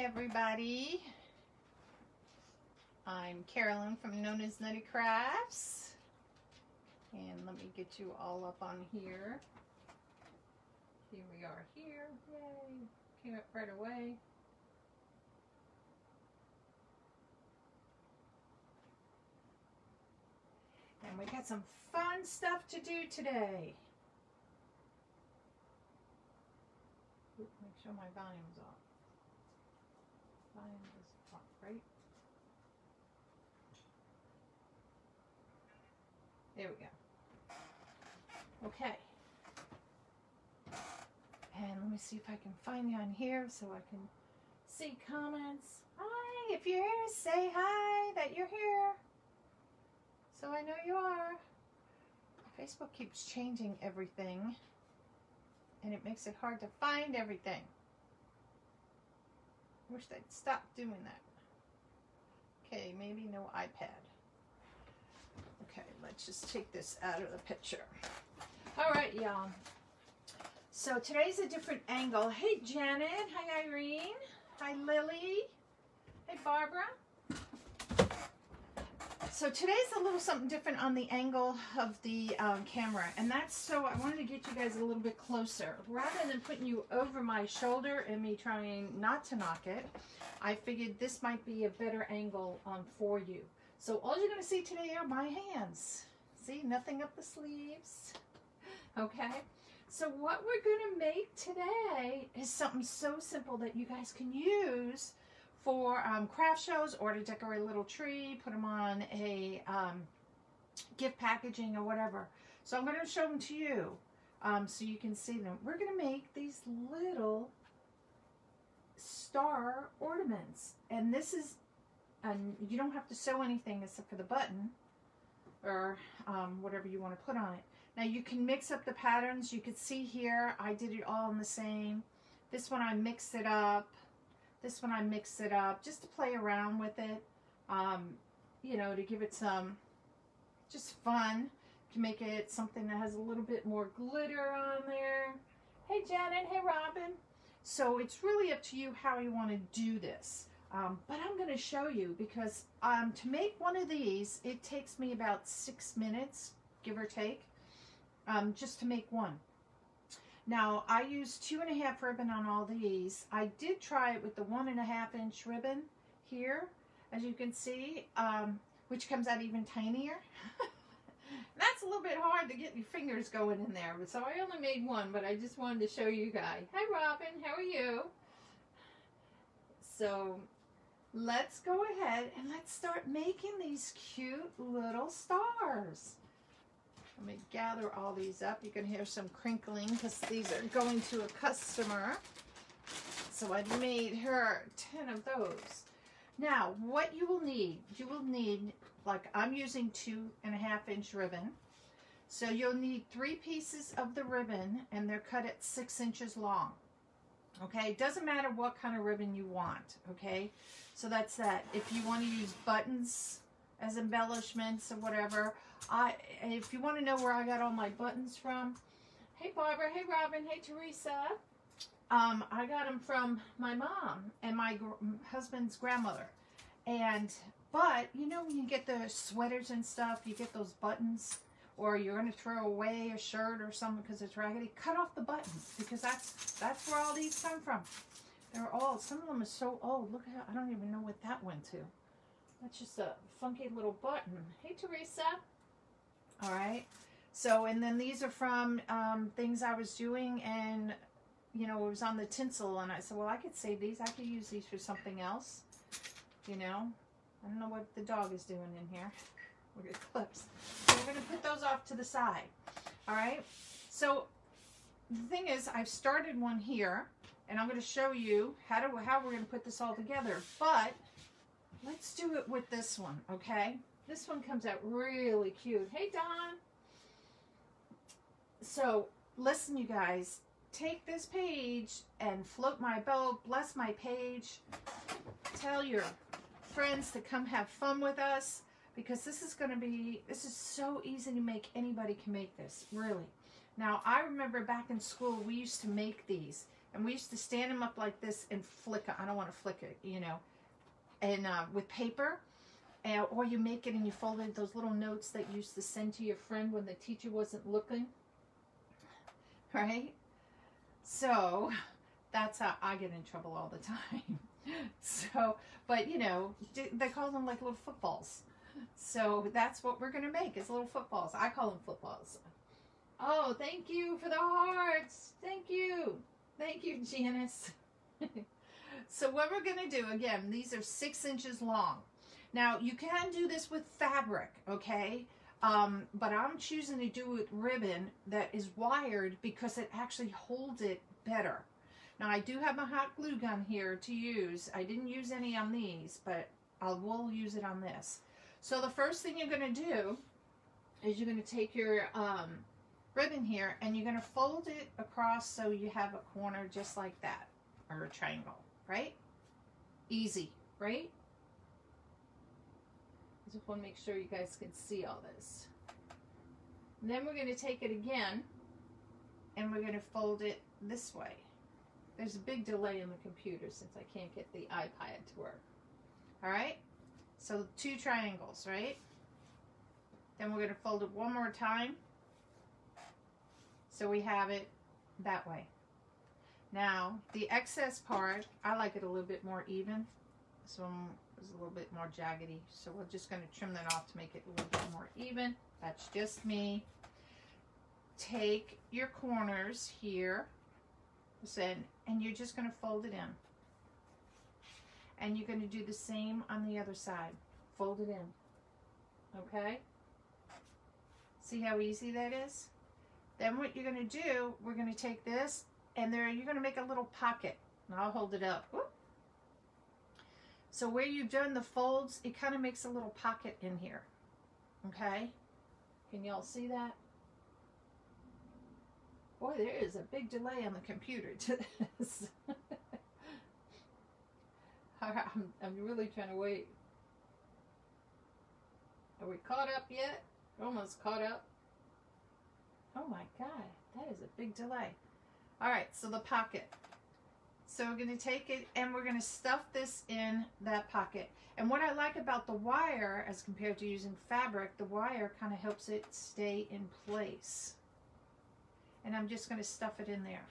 everybody. I'm Carolyn from Nonnas Nutty Krafts. And let me get you all up on here. Here we are here. Yay. Came up right away. And we got some fun stuff to do today. Make sure my volume's off. Volume is off, right? There we go. Okay. And let me see if I can find you on here so I can see comments. Hi, if you're here, say hi that you're here. So I know you are. Facebook keeps changing everything, and it makes it hard to find everything. Wish they'd stop doing that. Okay, maybe no iPad. Okay, let's just take this out of the picture. All right, y'all. So today's a different angle. Hey, Janet. Hi, Irene. Hi, Lily. Hey, Barbara. So today's a little something different on the angle of the camera, and that's so I wanted to get you guys a little bit closer. Rather than putting you over my shoulder and me trying not to knock it, I figured this might be a better angle for you. So all you're going to see today are my hands. See, nothing up the sleeves. Okay, so what we're going to make today is something so simple that you guys can use for craft shows or to decorate a little tree, put them on a gift packaging or whatever. So I'm going to show them to you so you can see them. We're going to make these little star ornaments, and this is, you don't have to sew anything except for the button or whatever you want to put on it. Now you can mix up the patterns. You can see here I did it all in the same. This one I mixed it up. This one I mixed it up just to play around with it, you know, to give it some just fun, to make it something that has a little bit more glitter on there. Hey Janet, hey Robin. So it's really up to you how you want to do this. But I'm going to show you because to make one of these, it takes me about 6 minutes, give or take, just to make one. Now, I used 2.5 ribbon on all these. I did try it with the 1.5 inch ribbon here, as you can see, which comes out even tinier. That's a little bit hard to get your fingers going in there, so I only made one, but I just wanted to show you guys. Hi, Robin. How are you? So, let's go ahead and let's start making these cute little stars. Let me gather all these up. You can hear some crinkling because these are going to a customer. So I made her 10 of those. Now, what you will need, like I'm using 2.5 inch ribbon. So you'll need 3 pieces of the ribbon, and they're cut at 6 inches long. Okay, it doesn't matter what kind of ribbon you want. Okay, so that's that. If you want to use buttons as embellishments or whatever, if you want to know where I got all my buttons from, hey Barbara, hey Robin, hey Teresa, I got them from my mom and my husband's grandmother. But you know, when you get the sweaters and stuff, you get those buttons, or you're going to throw away a shirt or something because it's raggedy, cut off the buttons, because that's where all these come from. They're all, some of them are so old. Look at how, I don't even know what that went to. That's just a funky little button. Hey Teresa. All right, so, and then these are from things I was doing, and you know, it was on the tinsel, and I said, well, I could save these. I could use these for something else, you know. I don't know what the dog is doing in here. Look at clips. So we're going to put those off to the side. All right, so the thing is, I've started one here, and I'm going to show you how we're going to put this all together, but let's do it with this one, okay? This one comes out really cute. Hey, Don. So, listen, you guys. Take this page and float my boat. Bless my page. Tell your friends to come have fun with us, because this is so easy to make. Anybody can make this, really. Now, I remember back in school, we used to make these. And we used to stand them up like this and flick it. I don't want to flick it, you know. And with paper. Or you make it and you fold it, those little notes that you used to send to your friend when the teacher wasn't looking. Right? So, that's how I get in trouble all the time. So, but you know, they call them like little footballs. So, that's what we're going to make, is little footballs. I call them footballs. Oh, thank you for the hearts. Thank you. Thank you, Janice. So, what we're going to do, again, these are 6 inches long. Now, you can do this with fabric, okay? But I'm choosing to do it with ribbon that is wired because it actually holds it better. Now, I do have my hot glue gun here to use. I didn't use any on these, but I will use it on this. So the first thing you're going to do is you're going to take your ribbon here and you're going to fold it across so you have a corner just like that, or a triangle, right? Easy, right? I just want to make sure you guys can see all this. And then we're going to take it again and we're going to fold it this way. There's a big delay in the computer since I can't get the iPad to work. All right? So 2 triangles, right? Then we're going to fold it one more time. So we have it that way. Now, the excess part, I like it a little bit more even. So it's a little bit more jaggedy. So we're just going to trim that off to make it a little bit more even. That's just me. Take your corners here, and you're just going to fold it in. And you're going to do the same on the other side. Fold it in. Okay? See how easy that is? Then what you're going to do, we're going to take this, and there you're going to make a little pocket. And I'll hold it up. Whoop. So where you've done the folds, it kind of makes a little pocket in here. Okay? Can y'all see that? Boy, there is a big delay on the computer to this. I'm really trying to wait. Are we caught up yet? Almost caught up. Oh my God, that is a big delay. All right, so the pocket. So we're going to take it and we're going to stuff this in that pocket. And what I like about the wire as compared to using fabric, the wire kind of helps it stay in place. And I'm just going to stuff it in there.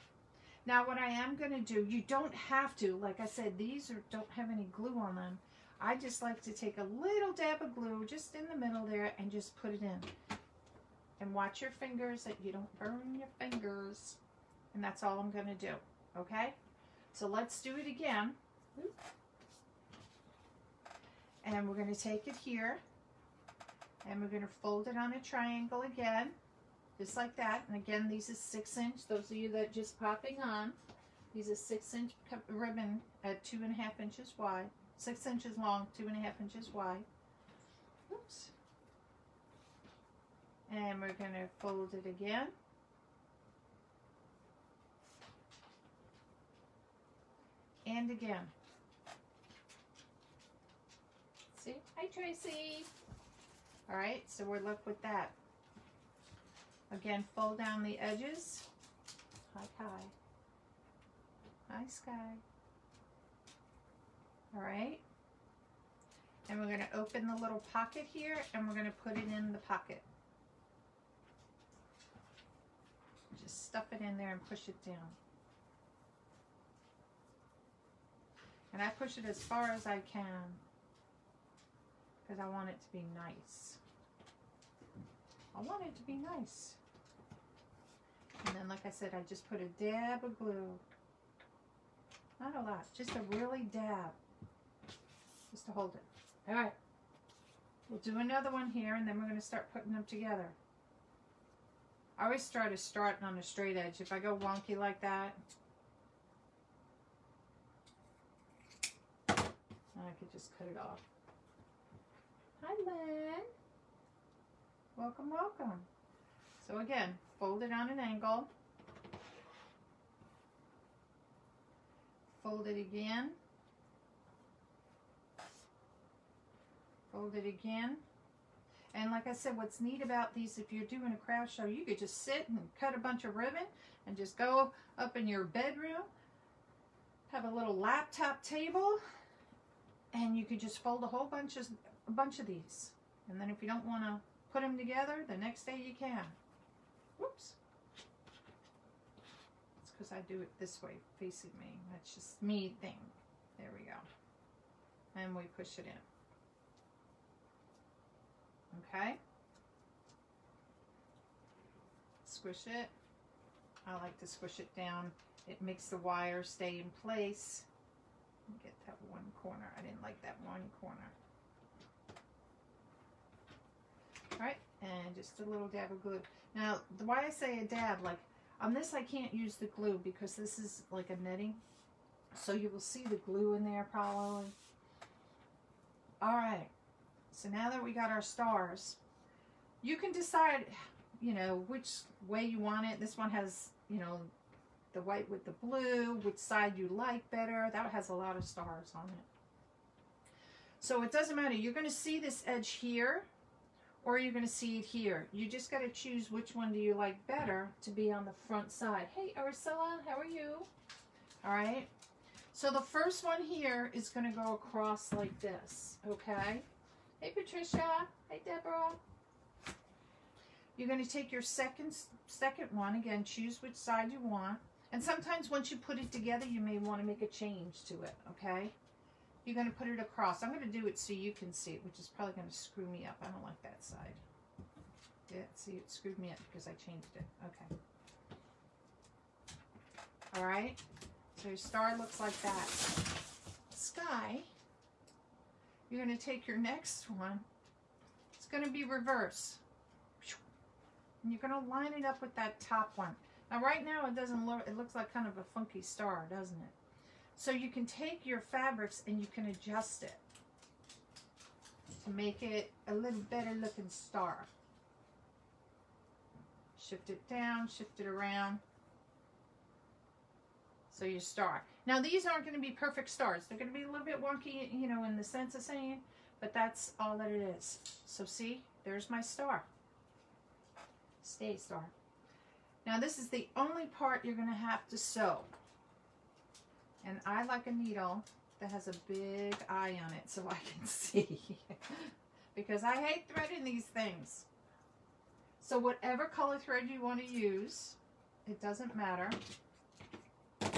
Now what I am going to do, you don't have to, like I said, these don't have any glue on them. I just like to take a little dab of glue just in the middle there and just put it in. And watch your fingers that you don't burn your fingers. And that's all I'm going to do, okay? So let's do it again. And we're going to take it here. And we're going to fold it on a triangle again. Just like that. And again, these are 6 inch. Those of you that are just popping on. These are 6 inch ribbon at 2.5 inches wide. 6 inches long, 2.5 inches wide. Oops. And we're going to fold it again. And again. See? Hi, Tracy. All right, so we're left with that. Again, fold down the edges. Hi, Kai. Hi, Sky. All right. And we're going to open the little pocket here, and we're going to put it in the pocket. Just stuff it in there and push it down. And I push it as far as I can because I want it to be nice. I want it to be nice. And then, like I said, I just put a dab of glue. Not a lot, just a really dab. Just to hold it. All right. We'll do another one here, and then we're going to start putting them together. I always try to start on a straight edge. If I go wonky like that, I could just cut it off. Hi, Len. Welcome, welcome. So again, fold it on an angle. Fold it again. Fold it again. And like I said, what's neat about these, if you're doing a craft show, you could just sit and cut a bunch of ribbon and just go up in your bedroom have a little laptop table, and you could just fold a bunch of these. And then if you don't want to put them together, the next day you can. Whoops. It's because I do it this way, facing me. That's just me thing. There we go. And we push it in. Okay. Squish it. I like to squish it down. It makes the wire stay in place. Get that one corner. I didn't like that one corner. All right, and just a little dab of glue. Now, why I say a dab, like on this I can't use the glue because this is like a netting. So you will see the glue in there probably. All right, so now that we got our stars, you can decide, you know, which way you want it. This one has, you know, the white with the blue, which side you like better. That has a lot of stars on it. So it doesn't matter. You're going to see this edge here, or you're going to see it here. You just got to choose which one do you like better to be on the front side. Hey, Ursula, how are you? All right. So the first one here is going to go across like this, okay? Hey, Patricia. Hey, Deborah. You're going to take your second one. Again, choose which side you want. And sometimes once you put it together, you may want to make a change to it, okay? You're going to put it across. I'm going to do it so you can see it, which is probably going to screw me up. I don't like that side. Yeah, see, it screwed me up because I changed it. Okay. All right. So your star looks like that. Sky, you're going to take your next one. It's going to be reverse. And you're going to line it up with that top one. Now right now it doesn't look, it looks like kind of a funky star, doesn't it? So you can take your fabrics and you can adjust it to make it a little better looking star. Shift it down, shift it around. So your star. Now these aren't going to be perfect stars. They're going to be a little bit wonky, you know, in the sense of saying, but that's all that it is. So see, there's my star. Stay star. Now this is the only part you're going to have to sew. And I like a needle that has a big eye on it so I can see. Because I hate threading these things. So whatever color thread you want to use, it doesn't matter. And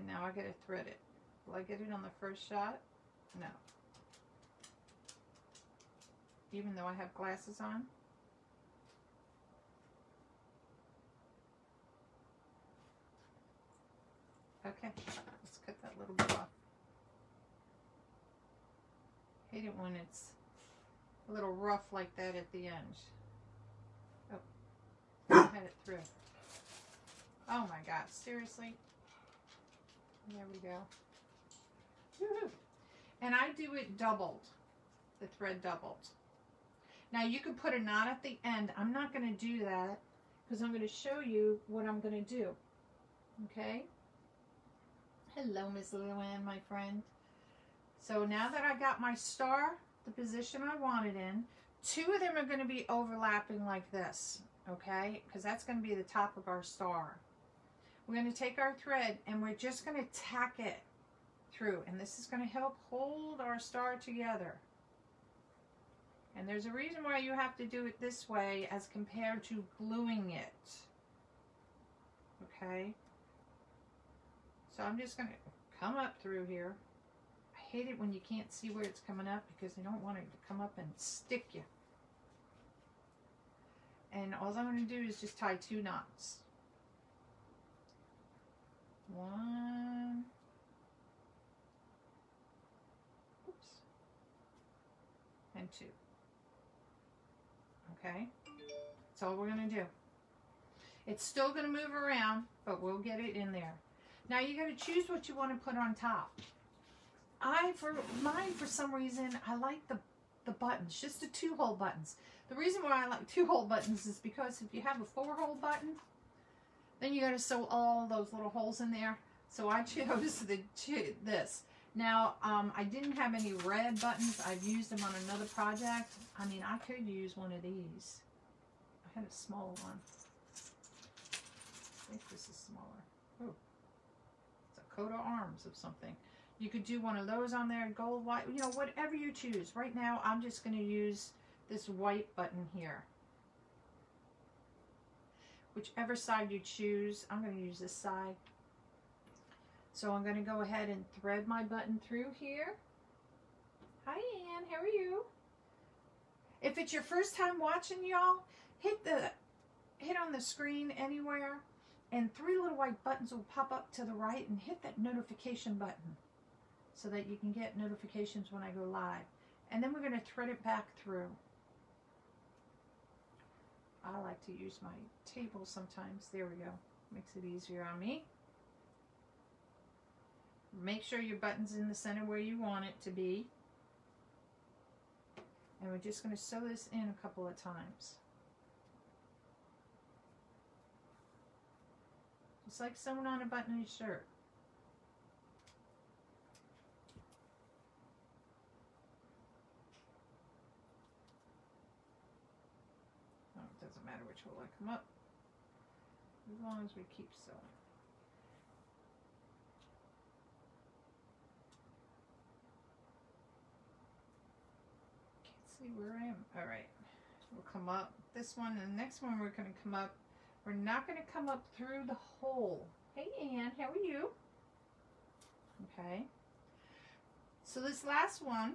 now I got to thread it. Will I get it on the first shot? No. Even though I have glasses on. Okay, let's cut that little bit off. Hate it when it's a little rough like that at the end. Oh, I had it through. Oh my God, seriously? There we go. Woohoo. And I do it doubled, the thread doubled. Now you could put a knot at the end. I'm not going to do that because I'm going to show you what I'm going to do. Okay? Hello, Miss Luann, my friend. So now that I got my star, the position I want it in, two of them are going to be overlapping like this, okay? Because that's going to be the top of our star. We're going to take our thread and we're just going to tack it through. And this is going to help hold our star together. And there's a reason why you have to do it this way as compared to gluing it. Okay? So I'm just going to come up through here. I hate it when you can't see where it's coming up because I don't want it to come up and stick you. And all I'm going to do is just tie 2 knots. 1. Oops. And 2. Okay? That's all we're going to do. It's still going to move around, but we'll get it in there. Now you got to choose what you want to put on top. For mine, for some reason, I like the buttons, just the 2-hole buttons. The reason why I like 2-hole buttons is because if you have a 4-hole button, then you got to sew all those little holes in there. So I chose this. Now, I didn't have any red buttons. I've used them on another project. I mean, I could use one of these. I had a small one. I think this is smaller. Oh, coat of arms of something. You could do one of those on there, gold, white, you know, whatever you choose. Right now, I'm just going to use this white button here. Whichever side you choose, I'm going to use this side. So I'm going to go ahead and thread my button through here. Hi, Ann. How are you? If it's your first time watching, y'all, hit on the screen anywhere, and 3 little white buttons will pop up to the right, and hit that notification button so that you can get notifications when I go live. And then we're going to thread it back through. I like to use my table sometimes. There we go. Makes it easier on me. Make sure your button's in the center where you want it to be. And we're just going to sew this in a couple of times. Just like sewing on a button in your shirt. Oh, it doesn't matter which hole I come up, as long as we keep sewing. See where I am. All right, we'll come up this one, and the next one we're going to come up. We're not going to come up through the hole. Hey, Ann, how are you? Okay. So this last one,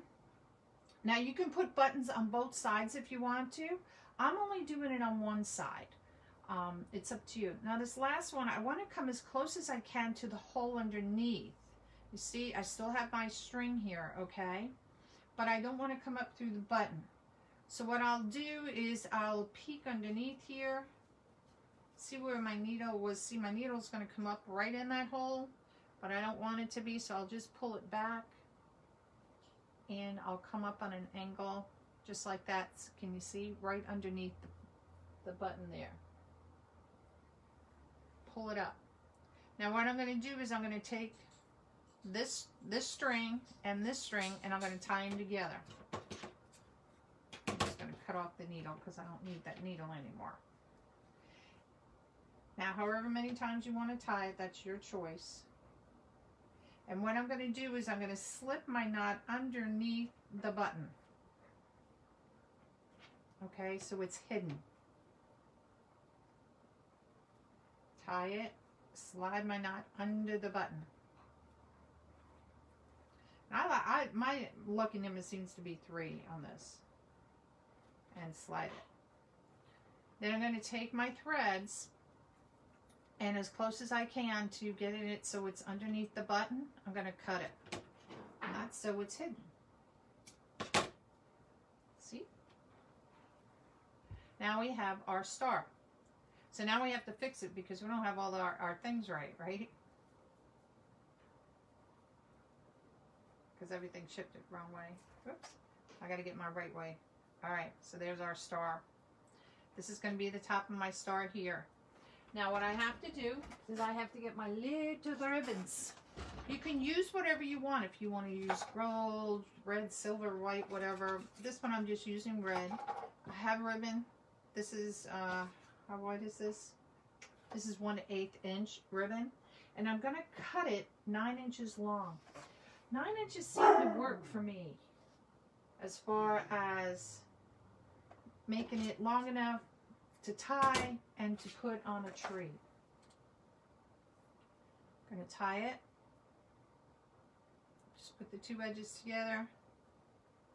now you can put buttons on both sides if you want to. I'm only doing it on one side. It's up to you. Now this last one, I want to come as close as I can to the hole underneath. You see, I still have my string here, okay? But I don't want to come up through the button. So what I'll do is I'll peek underneath here. See where my needle was. See, my needle's going to come up right in that hole, but I don't want it to be, so I'll just pull it back, and I'll come up on an angle just like that. Can you see? Right underneath the button there. Pull it up. Now what I'm going to do is I'm going to take this string and this string, and I'm going to tie them together. I'm just going to cut off the needle because I don't need that needle anymore. Now, however many times you want to tie it, that's your choice. And what I'm going to do is I'm going to slip my knot underneath the button. Okay, so it's hidden. Tie it, slide my knot under the button. My lucky number seems to be 3 on this. And slide it. Then I'm going to take my threads, and as close as I can to get it so it's underneath the button, I'm going to cut it. Not so it's hidden. See? Now we have our star. So now we have to fix it because we don't have all our things right? Because everything shifted wrong way. Oops. I got to get my right way. All right, so there's our star. This is going to be the top of my star here. Now what I have to do is I have to get my little ribbons. You can use whatever you want. If you want to use gold, red, silver, white, whatever. This one I'm just using red. I have ribbon. This is, how wide is this? This is 1/8 inch ribbon. And I'm going to cut it 9 inches long. 9 inches seem to work for me as far as making it long enough to tie and to put on a tree. I'm going to tie it. Just put the 2 edges together,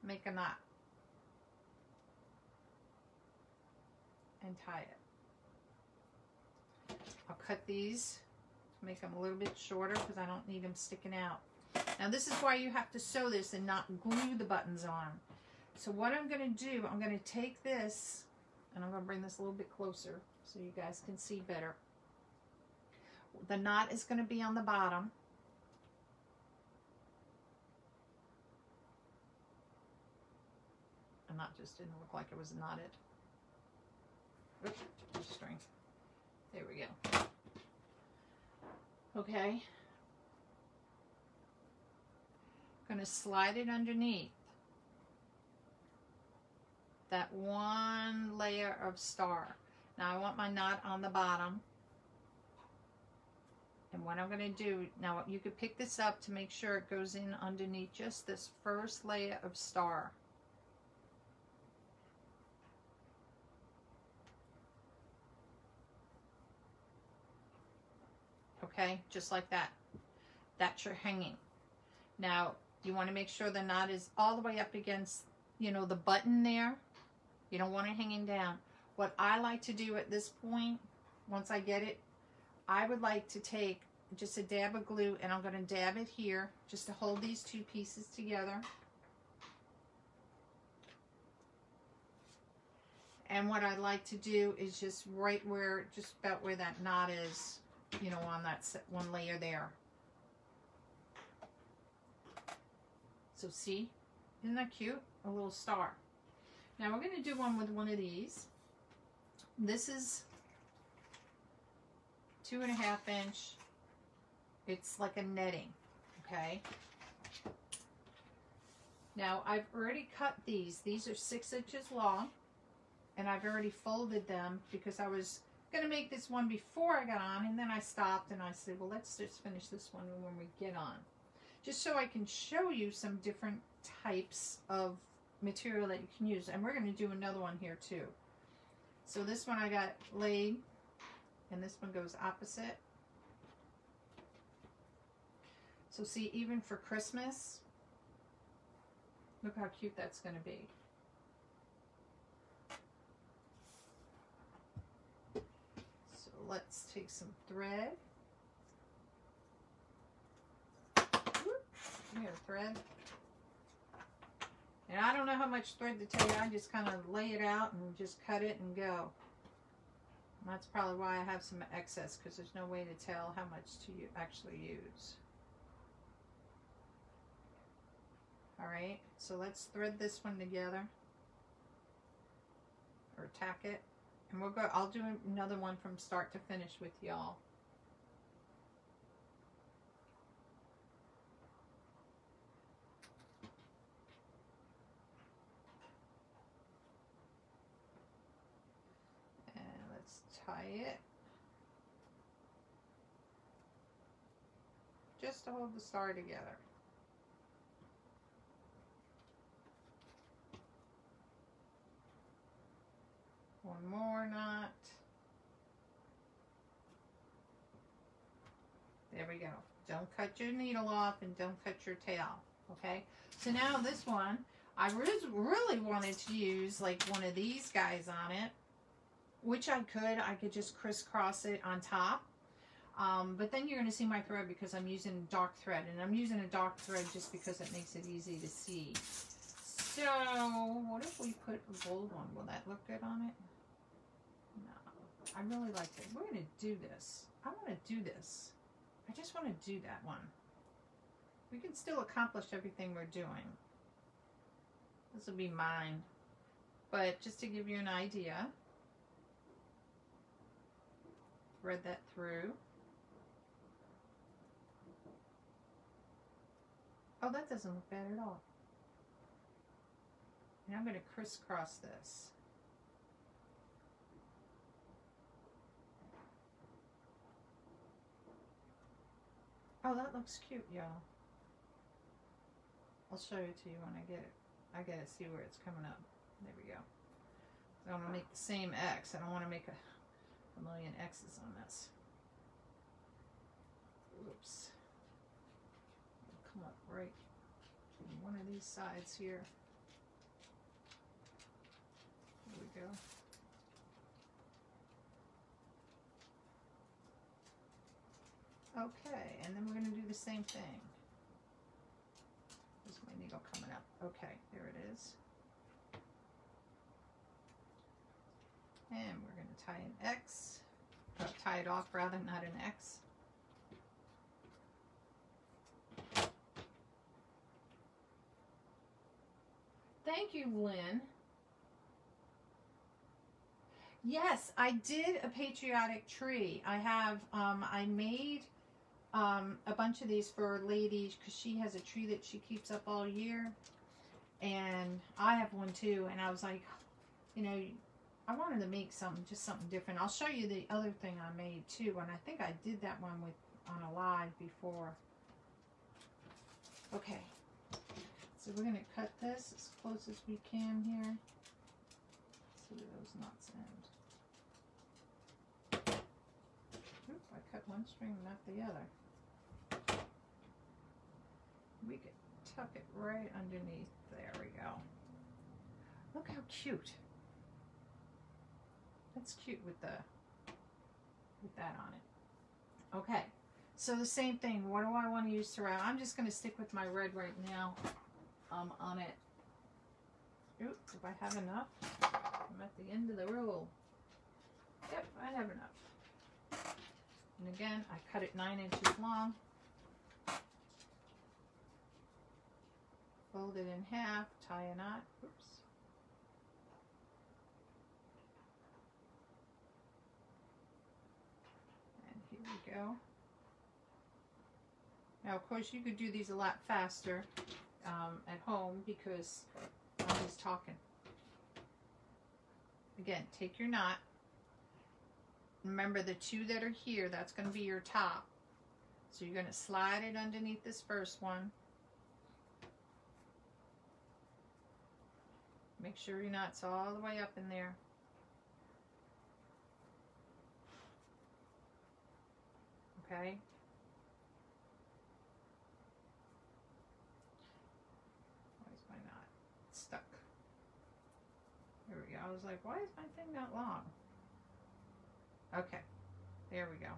make a knot, and tie it. I'll cut these, make them a little bit shorter because I don't need them sticking out. Now this is why you have to sew this and not glue the buttons on. So what I'm going to do, I'm going to take this, and I'm going to bring this a little bit closer so you guys can see better. The knot is going to be on the bottom. The knot just didn't look like it was knotted. Oops, string. There we go. Okay. I'm going to slide it underneath that one layer of star. Now I want my knot on the bottom. And what I'm going to do, now you could pick this up to make sure it goes in underneath just this first layer of star. Okay, just like that. That's your hanging. Now, you want to make sure the knot is all the way up against, you know, the button there. You don't want it hanging down. What I like to do at this point, once I get it, I would like to take just a dab of glue, and I'm going to dab it here just to hold these two pieces together. And what I like to do is just right where, just about where that knot is, you know, on that one layer there. So see, isn't that cute? A little star. Now we're going to do one with one of these. This is 2.5 inch. It's like a netting, okay? Now I've already cut these. These are 6 inches long, and I've already folded them because I was going to make this one before I got on, and then I stopped and I said, well, let's just finish this one when we get on. Just so I can show you some different types of material that you can use. And we're going to do another one here too. So this one I got laid, and this one goes opposite. So see, even for Christmas, look how cute that's going to be. So let's take some thread. Here, thread. And I don't know how much thread to take. I just kind of lay it out and just cut it and go. And that's probably why I have some excess, because there's no way to tell how much to actually use. Alright, so let's thread this one together. Or tack it. And we'll go, I'll do another one from start to finish with y'all. Tie it just to hold the star together. One more knot. There we go. Don't cut your needle off and don't cut your tail. Okay, so now this one I really wanted to use like one of these guys on it, which I could just crisscross it on top. But then you're going to see my thread because I'm using dark thread. And I'm using a dark thread just because it makes it easy to see. So, what if we put a gold one? Will that look good on it? No. I really like it. We're going to do this. I want to do this. I just want to do that one. We can still accomplish everything we're doing. This will be mine. But just to give you an idea, thread that through. Oh, that doesn't look bad at all. And I'm going to crisscross this. Oh, that looks cute, y'all. I'll show it to you when I get it. I gotta see where it's coming up. There we go. So I'm going to make the same X. I don't want to make a million X's on this. Oops. It'll come up right on one of these sides here. There we go. Okay, and then we're going to do the same thing. There's my needle coming up. Okay, there it is. And we're going to tie an X. Tie it off rather, not an X. Thank you, Lynn. Yes, I did a patriotic tree. I have, I made a bunch of these for a lady because she has a tree that she keeps up all year. And I have one too. And I was like, you know, I wanted to make something, just something different. I'll show you the other thing I made too. And I think I did that one with on a live before. Okay, so we're going to cut this as close as we can here. See where those knots end. Oop, I cut one string, not the other. We could tuck it right underneath. There we go. Look how cute. That's cute with that on it. Okay, so the same thing. What do I want to use throughout? I'm just going to stick with my red right now on it. Oop, if I have enough. I'm at the end of the roll. Yep, I have enough. And again, I cut it 9 inches long. Fold it in half, tie a knot. Oops. And here we go. Now, of course, you could do these a lot faster at home because I'm just talking. Again, take your knot. Remember the 2 that are here, that's going to be your top. So you're going to slide it underneath this first one. Make sure your knot's all the way up in there. Okay. Why is my knot stuck? There we go. I was like, why is my thing that long? Okay. There we go.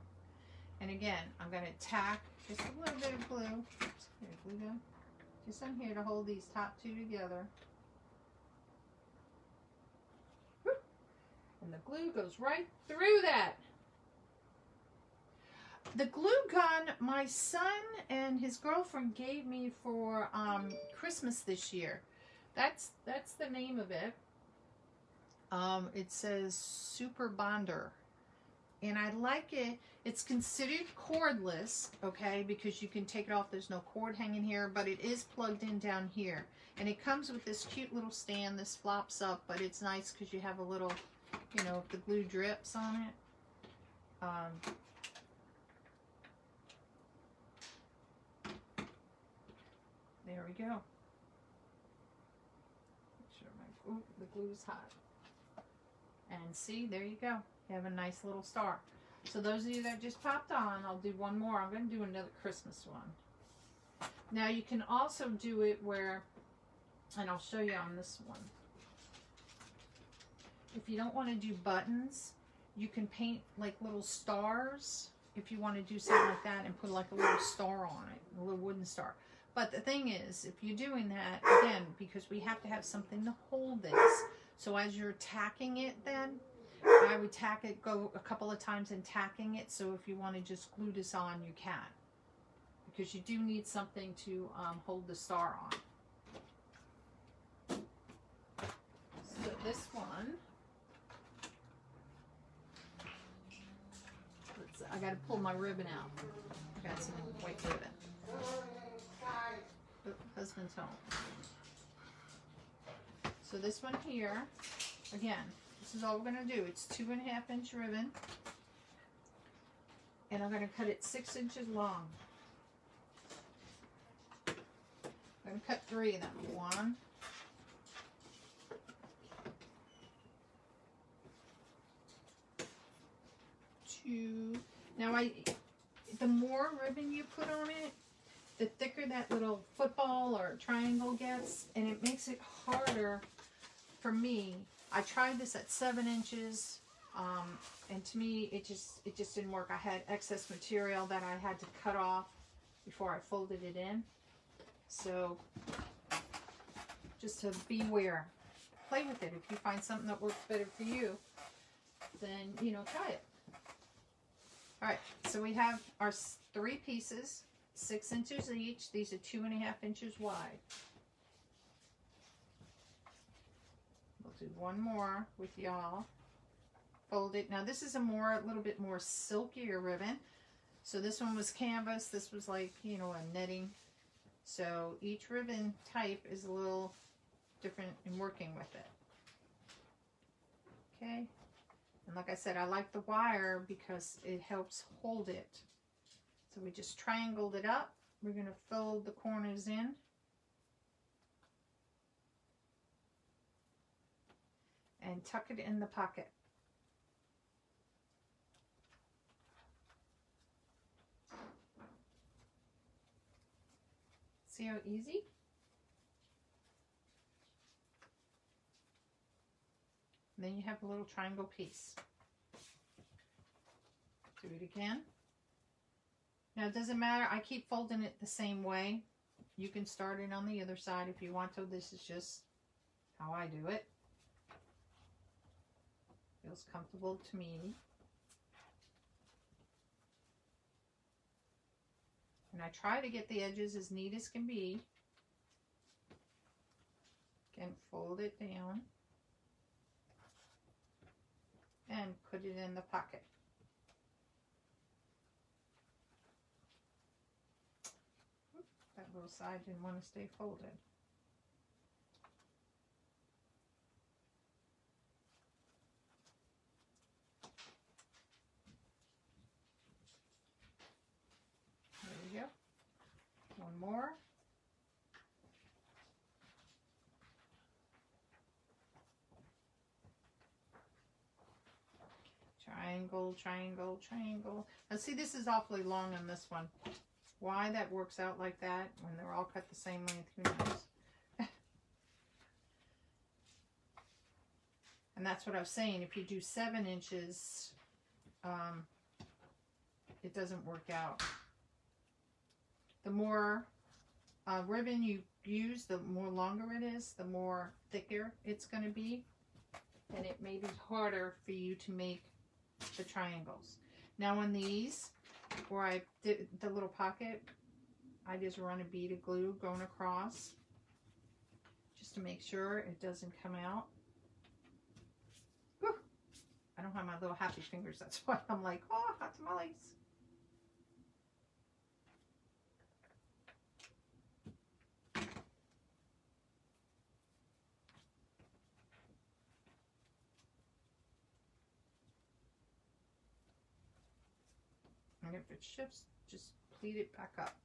And again, I'm going to tack just a little bit of glue. Oops, here, glue gun. Just on here to hold these top 2 together. And the glue goes right through that. The glue gun my son and his girlfriend gave me for Christmas this year. That's the name of it. It says Super Bonder. And I like it. It's considered cordless, okay, because you can take it off. There's no cord hanging here, but it is plugged in down here. And it comes with this cute little stand. This flops up, but it's nice because you have a little, you know, if the glue drips on it. There we go. Make sure the glue's hot. And see, there you go. You have a nice little star. So those of you that just popped on, I'll do one more. I'm going to do another Christmas one. Now you can also do it where, and I'll show you on this one. If you don't want to do buttons, you can paint like little stars. If you want to do something like that and put like a little star on it, a little wooden star. But the thing is, if you're doing that, again, because we have to have something to hold this. So as you're tacking it then, I would tack it, go a couple of times in tacking it. So if you want to just glue this on, you can. Because you do need something to hold the star on. So this one, I got to pull my ribbon out. I got some white ribbon. Oh, husband's home. So this one here, again, this is all we're going to do. It's 2.5-inch ribbon. And I'm going to cut it 6 inches long. I'm going to cut 3 of them. 1, 2. Now the more ribbon you put on it, the thicker that little football or triangle gets, and it makes it harder for me. I tried this at 7 inches, and to me, it just didn't work. I had excess material that I had to cut off before I folded it in. So, just to beware. Play with it. If you find something that works better for you, then, you know, try it. Alright, so we have our 3 pieces, 6 inches each. These are 2.5 inches wide. We'll do one more with y'all. Fold it. Now this is a little bit more silkier ribbon. So this one was canvas. This was like, you know, a netting. So each ribbon type is a little different in working with it. Okay. And like I said, I like the wire because it helps hold it. So we just triangled it up. We're going to fill the corners in. And tuck it in the pocket. See how easy? And then you have a little triangle piece. Do it again. Now it doesn't matter, I keep folding it the same way. You can start it on the other side if you want to. This is just how I do it. Feels comfortable to me. And I try to get the edges as neat as can be. Again, fold it down. And put it in the pocket. That little side didn't want to stay folded. There we go. One more. Triangle, triangle, triangle. Now see, this is awfully long on this one. Why that works out like that when they're all cut the same length, who knows? And that's what I was saying. If you do 7 inches, it doesn't work out. The more ribbon you use, the more longer it is, the more thicker it's going to be. And it may be harder for you to make the triangles. Now on these, where I did the little pocket, I just run a bead of glue going across just to make sure it doesn't come out. Whew. I don't have my little happy fingers, that's why I'm like, oh, hot tamales. And if it shifts, just pleat it back up.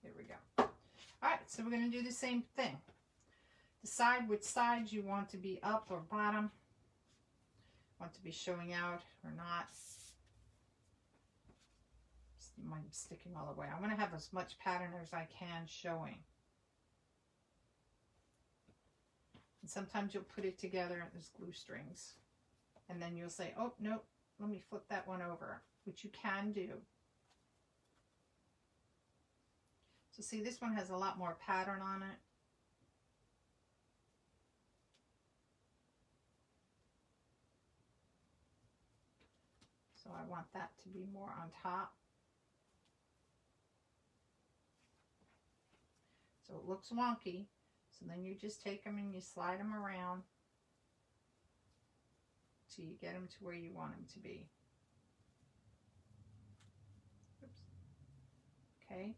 There we go. Alright, so we're going to do the same thing. Decide which sides you want to be up or bottom. Want to be showing out or not. Mine sticking all the way. I want to have as much pattern as I can showing. And sometimes you'll put it together and there's glue strings. And then you'll say, oh, no, let me flip that one over. Which you can do. So see, this one has a lot more pattern on it. So I want that to be more on top. So it looks wonky. So then you just take them and you slide them around till you get them to where you want them to be. Okay,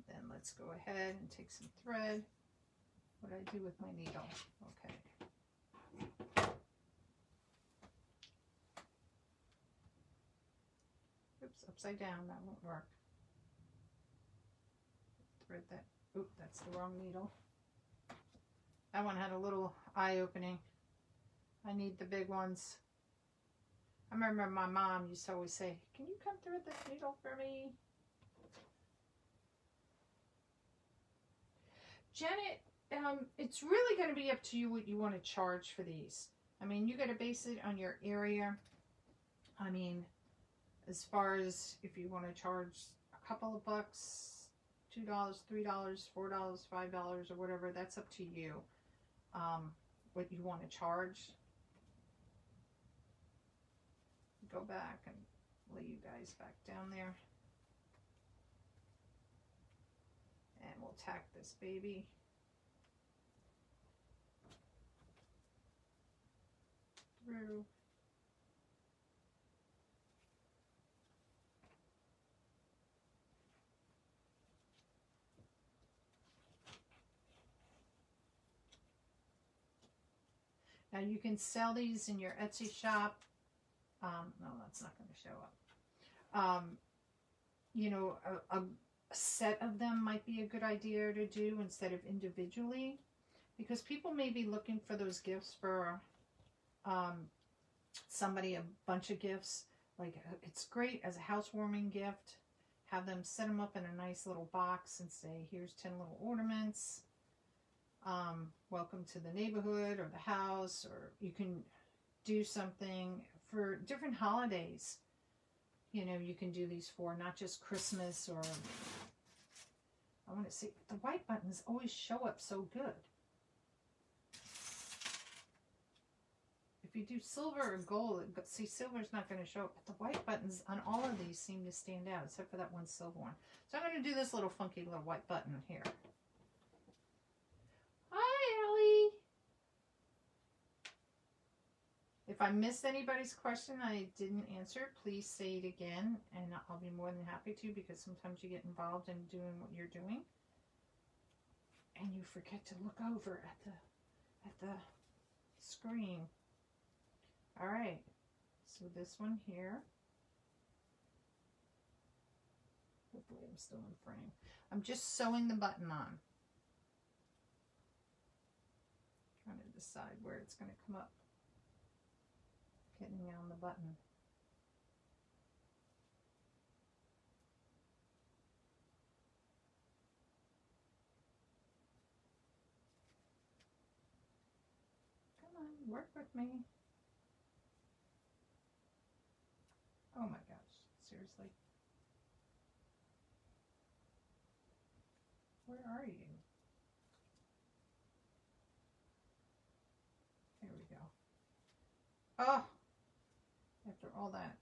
then let's go ahead and take some thread. What do I do with my needle? Okay. Oops, upside down, that won't work. Thread that. Oop, that's the wrong needle. That one had a little eye opening. I need the big ones. I remember my mom used to always say, can you come thread this needle for me? Janet, it's really going to be up to you what you want to charge for these. I mean, you got to base it on your area. I mean, as far as if you want to charge a couple of bucks, $2, $3, $4, $5, or whatever, that's up to you. What you want to charge. Go back and lay you guys back down there. And we'll tack this baby. Through. Now you can sell these in your Etsy shop. No, that's not going to show up. You know, a set of them might be a good idea to do instead of individually, because people may be looking for those gifts for somebody, a bunch of gifts. Like, it's great as a housewarming gift. Have them set them up in a nice little box and say, here's 10 little ornaments. Welcome to the neighborhood or the house. Or you can do something for different holidays. You know, you can do these for not just Christmas or... I want to see, the white buttons always show up so good. If you do silver or gold, see, silver's not going to show up, but the white buttons on all of these seem to stand out, except for that one silver one. So I'm going to do this little funky little white button here. Hi, Ellie! If I missed anybody's question I didn't answer, please say it again, and I'll be more than happy to, because sometimes you get involved in doing what you're doing, and you forget to look over at the screen. All right, so this one here. Hopefully I'm still in frame. I'm just sewing the button on. Trying to decide where it's going to come up. Getting on the button. Come on, work with me. Oh my gosh, seriously. Where are you? There we go. Oh! After all that.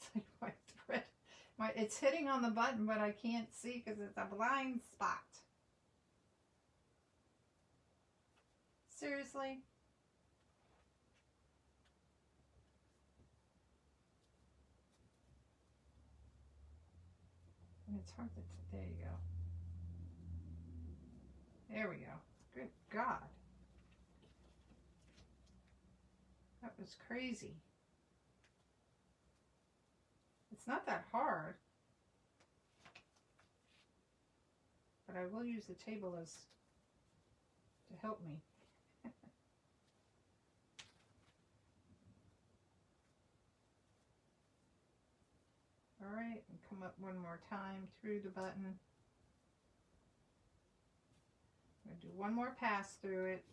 It's like white thread. It's hitting on the button, but I can't see because it's a blind spot. Seriously? And it's hard to, there you go. There we go. Good God. That was crazy. It's not that hard. But I will use the table as to help me. All right, and come up one more time through the button. I'm going to do one more pass through it.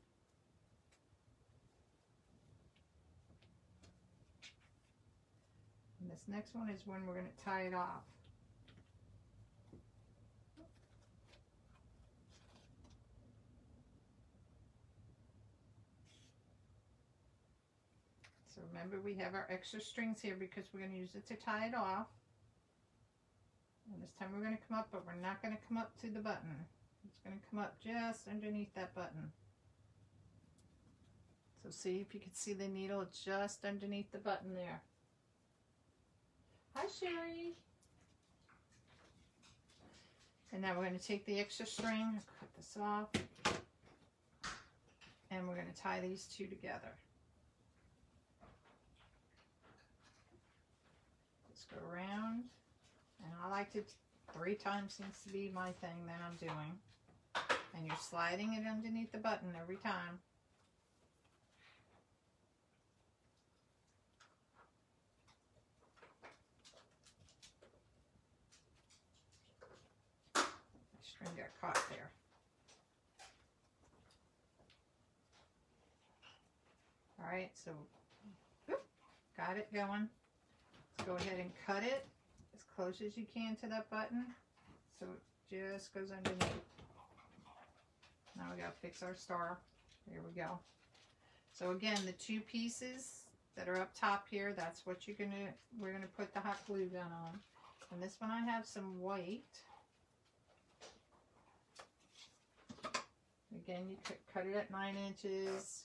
And this next one is when we're going to tie it off. So remember, we have our extra strings here because we're going to use it to tie it off. And this time we're going to come up, but we're not going to come up to the button. It's going to come up just underneath that button. So see, if you can see the needle, it's just underneath the button there. Hi, Sherry. And now we're going to take the extra string, cut this off, and we're going to tie these two together. Just go around, and I like to, 3 times seems to be my thing that I'm doing. And you're sliding it underneath the button every time. String got caught there. All right, so whoop, got it going. Let's go ahead and cut it as close as you can to that button, so it just goes underneath. Now we gotta fix our star. There we go. So again, the 2 pieces that are up top here, that's what we're gonna put the hot glue gun on. And this one I have some white. Again, you could cut it at 9 inches.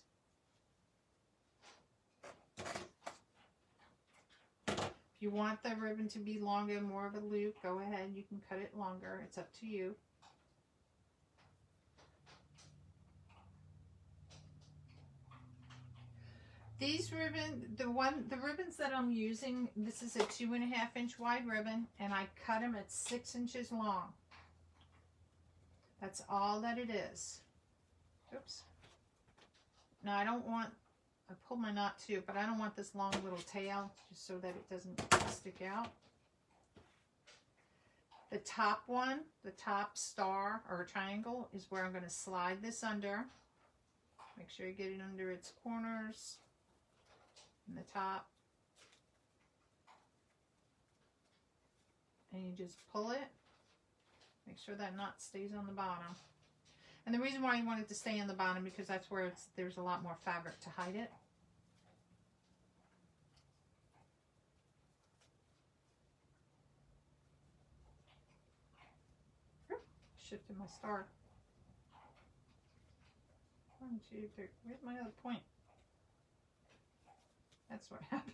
If you want the ribbon to be longer, more of a loop, go ahead. You can cut it longer. It's up to you. These the ribbons that I'm using, this is a 2.5 inch wide ribbon, and I cut them at 6 inches long. That's all that it is. Oops. Now I don't want, I pulled my knot too, but I don't want this long little tail, just so that it doesn't stick out. The top one, the top star or triangle, is where I'm going to slide this under. Make sure you get it under its corners and the top. And you just pull it. Make sure that knot stays on the bottom. And the reason why you want it to stay on the bottom, because that's where there's a lot more fabric to hide it. Shifted my star. 1, 2, 3. Where's my other point? That's what happened.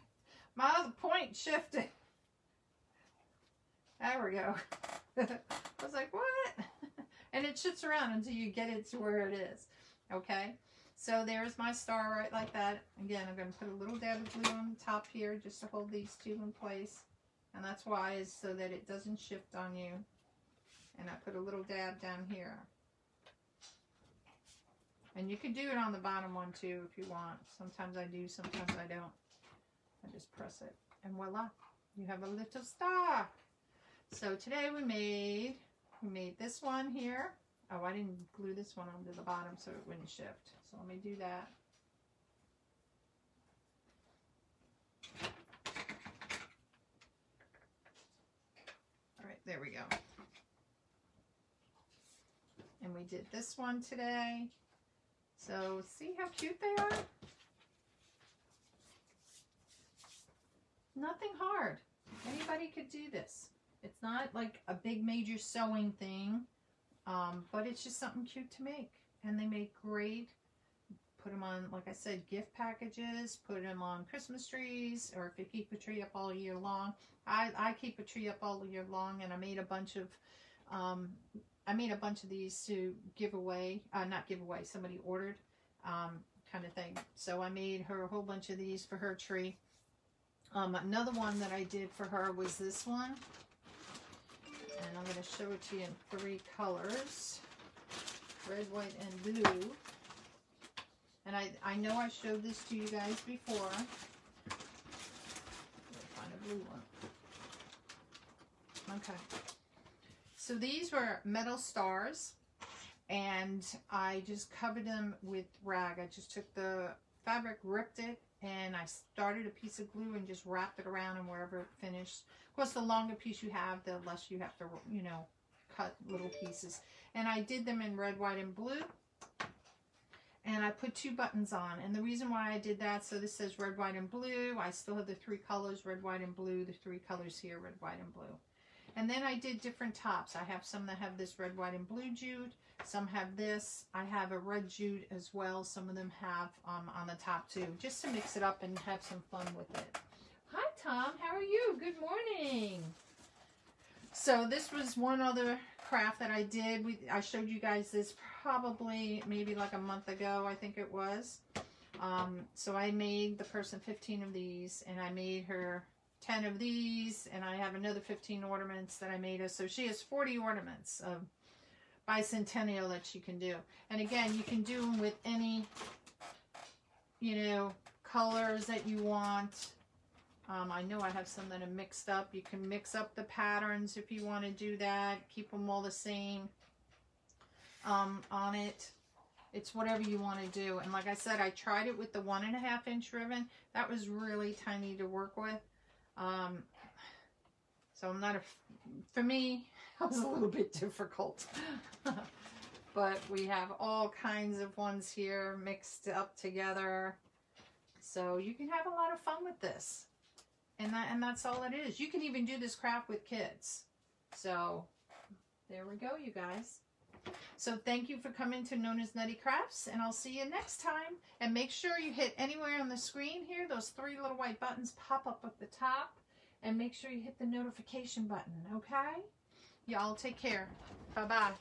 My other point shifted. There we go. I was like, what? And it shifts around until you get it to where it is. Okay? So there's my star right like that. Again, I'm going to put a little dab of glue on the top here just to hold these two in place. And that's why, is so that it doesn't shift on you. And I put a little dab down here. And you can do it on the bottom one too if you want. Sometimes I do, sometimes I don't. I just press it. And voila, you have a little star. So today we made this one here. Oh, I didn't glue this one onto the bottom so it wouldn't shift. So let me do that. All right, there we go. And we did this one today. So see how cute they are? Nothing hard. Anybody could do this. It's not like a big major sewing thing, but it's just something cute to make. And they make great, put them on, like I said, gift packages, put them on Christmas trees, or if you keep a tree up all year long. I keep a tree up all year long, and I made a bunch of these to give away, not give away, somebody ordered, kind of thing. So I made her a whole bunch of these for her tree. Another one that I did for her was this one. And I'm going to show it to you in 3 colors. Red, white, and blue. And I know I showed this to you guys before. Let me find a blue one. Okay. So these were metal stars. And I just covered them with rag. I just took the fabric, ripped it, and I started a piece of glue and just wrapped it around, and wherever it finished. Of course, the longer piece you have, the less you have to, you know, cut little pieces. And I did them in red, white, and blue. And I put 2 buttons on. And the reason why I did that, so this says red, white, and blue. I still have the 3 colors, red, white, and blue. The 3 colors here, red, white, and blue. And then I did different tops. I have some that have this red, white, and blue jute. Some have this. I have a red jute as well. Some of them have on the top too, just to mix it up and have some fun with it. Hi, Tom. How are you? Good morning. So this was one other craft that I did. I showed you guys this probably maybe like a month ago, I think it was. So I made the person 15 of these, and I made her 10 of these, and I have another 15 ornaments that I made her. So she has 40 ornaments of bicentennial that she can do. And again, you can do them with any, you know, colors that you want. I know I have some that are mixed up. You can mix up the patterns if you want to do that. Keep them all the same on it. It's whatever you want to do. And like I said, I tried it with the 1.5 inch ribbon. That was really tiny to work with. So I'm not for me, it was a little bit difficult. But we have all kinds of ones here mixed up together. So you can have a lot of fun with this. And that's all it is. You can even do this craft with kids. So there we go, you guys. So thank you for coming to Nonnas Nutty Crafts, and I'll see you next time. And make sure you hit anywhere on the screen here. Those 3 little white buttons pop up at the top. And make sure you hit the notification button, okay? Y'all take care. Bye-bye.